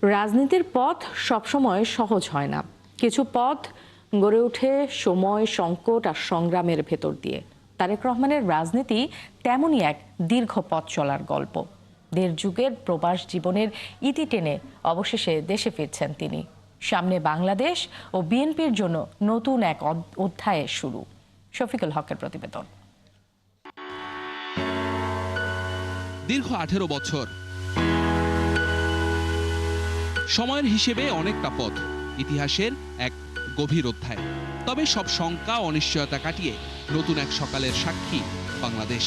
রাজনীতির পথ সবসময় সহজ হয় না। কিছু পথ গড়ে ওঠে সময়, সংকট আর সংগ্রামের ভেতর দিয়ে। তারেক রহমানের রাজনীতি তেমনই এক দীর্ঘ পথ চলার গল্প। ১.৫ যুগের প্রবাস জীবনের ইতি টেনে অবশেষে দেশে ফিরছেন তিনি। সামনে বাংলাদেশ ও বিএনপির জন্য নতুন এক অধ্যায়ের শুরু। শফিকুল হকের প্রতিবেদন। দীর্ঘ ১৮ বছর, সময়ের হিসেবে অনেকটা পথ, ইতিহাসের এক গভীর অধ্যায়। তবে সব শঙ্কা অনিশ্চয়তা কাটিয়ে নতুন এক সকালের সাক্ষী বাংলাদেশ।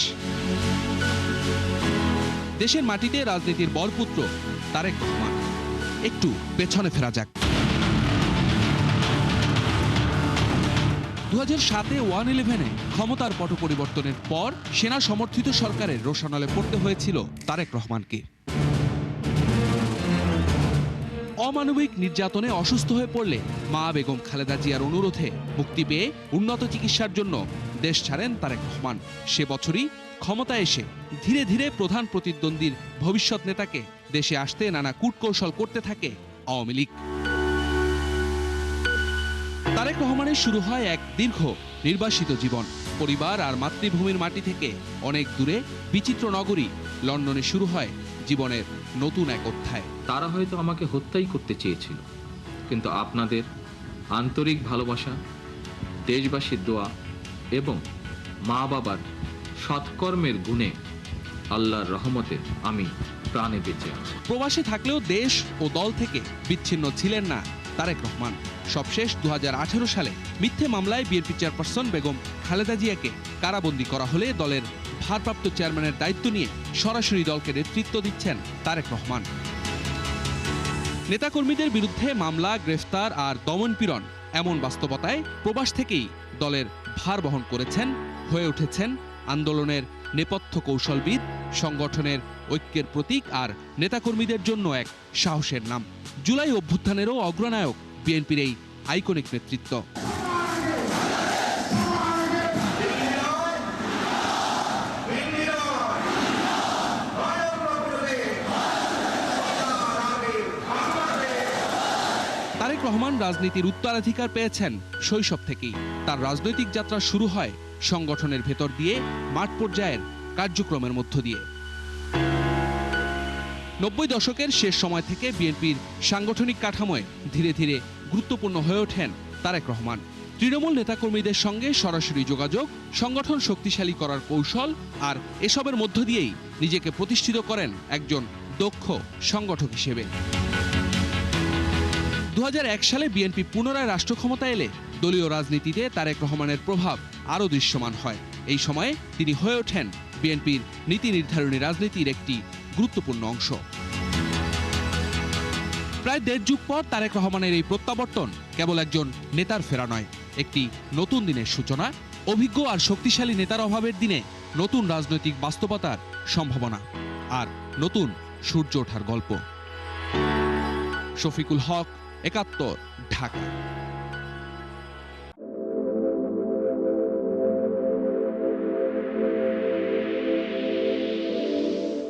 দেশের মাটিতে রাজনীতির বরপুত্র তারেক রহমান। একটু পেছনে ফেরা যাক। ২০০৭-এ 1-11-এ ক্ষমতার পট পরিবর্তনের পর সেনা সমর্থিত সরকারের রোষানলে পড়তে হয়েছিল তারেক রহমানকে। অমানবিক নির্যাতনে অসুস্থ হয়ে পড়লে মা বেগম খালেদা জিয়ার অনুরোধে মুক্তি পেয়ে উন্নত চিকিৎসার জন্য দেশ ছাড়েন তারেক রহমান। সে বছরই ক্ষমতায় এসে ধীরে ধীরে প্রধান প্রতিদ্বন্দ্বীর ভবিষ্যৎ নেতাকে দেশে আসতে নানা কূটকৌশল করতে থাকে আওয়ামী লীগ। তারেক রহমানের শুরু হয় এক দীর্ঘ নির্বাসিত জীবন। পরিবার আর মাতৃভূমির মাটি থেকে অনেক দূরে বিচিত্র নগরী লন্ডনে শুরু হয় জীবনের নতুন এক অধ্যায়। তারা হয়তো আমাকে হত্যাই করতে চেয়েছিল, কিন্তু আপনাদের আন্তরিক ভালোবাসা, দেশবাসীর দোয়া এবং মা বাবার সৎকর্মের গুণে আল্লাহর রহমতে আমি প্রাণে বেঁচে আছি। প্রবাসে থাকলেও দেশ ও দল থেকে বিচ্ছিন্ন ছিলেন না তারেক রহমান। সবশেষ ২০১৮ সালে মিথ্যে মামলায় বিএনপি চেয়ারপারসন বেগম খালেদা জিয়াকে কারাবন্দী করা হলে দলের ভারপ্রাপ্ত চেয়ারম্যানের দায়িত্ব নিয়ে সরাসরি দলকে নেতৃত্ব দিচ্ছেন তারেক রহমান। নেতাকর্মীদের বিরুদ্ধে মামলা, গ্রেফতার আর দমনপীড়ন এমন বাস্তবতায় প্রবাস থেকেই দলের ভার বহন করেছেন, হয়ে উঠেছেন আন্দোলনের নেপথ্য কৌশলবিদ, সংগঠনের ঐক্যের প্রতীক আর নেতাকর্মীদের জন্য এক সাহসের নাম। জুলাই অভ্যুত্থানেরও অগ্রনায়ক বিএনপির এই আইকনিক নেতৃত্ব। তারেক রহমান রাজনীতির উত্তরাধিকার পেয়েছেন শৈশব থেকেই। তার রাজনৈতিক যাত্রা শুরু হয় সংগঠনের ভেতর দিয়ে, মাঠ পর্যায়ের কার্যক্রমের মধ্য দিয়ে। ৯০ দশকের শেষ সময় থেকে বিএনপির সাংগঠনিক কাঠামোয় ধীরে ধীরে গুরুত্বপূর্ণ হয়ে ওঠেন তারেক রহমান। তৃণমূল নেতাকর্মীদের সঙ্গে সরাসরি যোগাযোগ, সংগঠন শক্তিশালী করার কৌশল আর এসবের মধ্য দিয়েই নিজেকে প্রতিষ্ঠিত করেন একজন দক্ষ সংগঠক হিসেবে। ২০০১ সালে বিএনপি পুনরায় রাষ্ট্র ক্ষমতায় এলে দলীয় রাজনীতিতে তারেক রহমানের প্রভাব আরও দৃশ্যমান হয়। এই সময়ে তিনি হয়ে ওঠেন বিএনপির নীতি নির্ধারণী রাজনীতির একটি গুরুত্বপূর্ণ অংশ। প্রায় ১.৫ যুগ পর তারেক রহমানের এই প্রত্যাবর্তন কেবল একজন নেতার ফেরা নয়, একটি নতুন দিনের সূচনা, অভিজ্ঞ আর শক্তিশালী নেতার অভাবের দিনে নতুন রাজনৈতিক বাস্তবতার সম্ভাবনা আর নতুন সূর্য ওঠার গল্প। শফিকুল হক, ৭১, ঢাকা।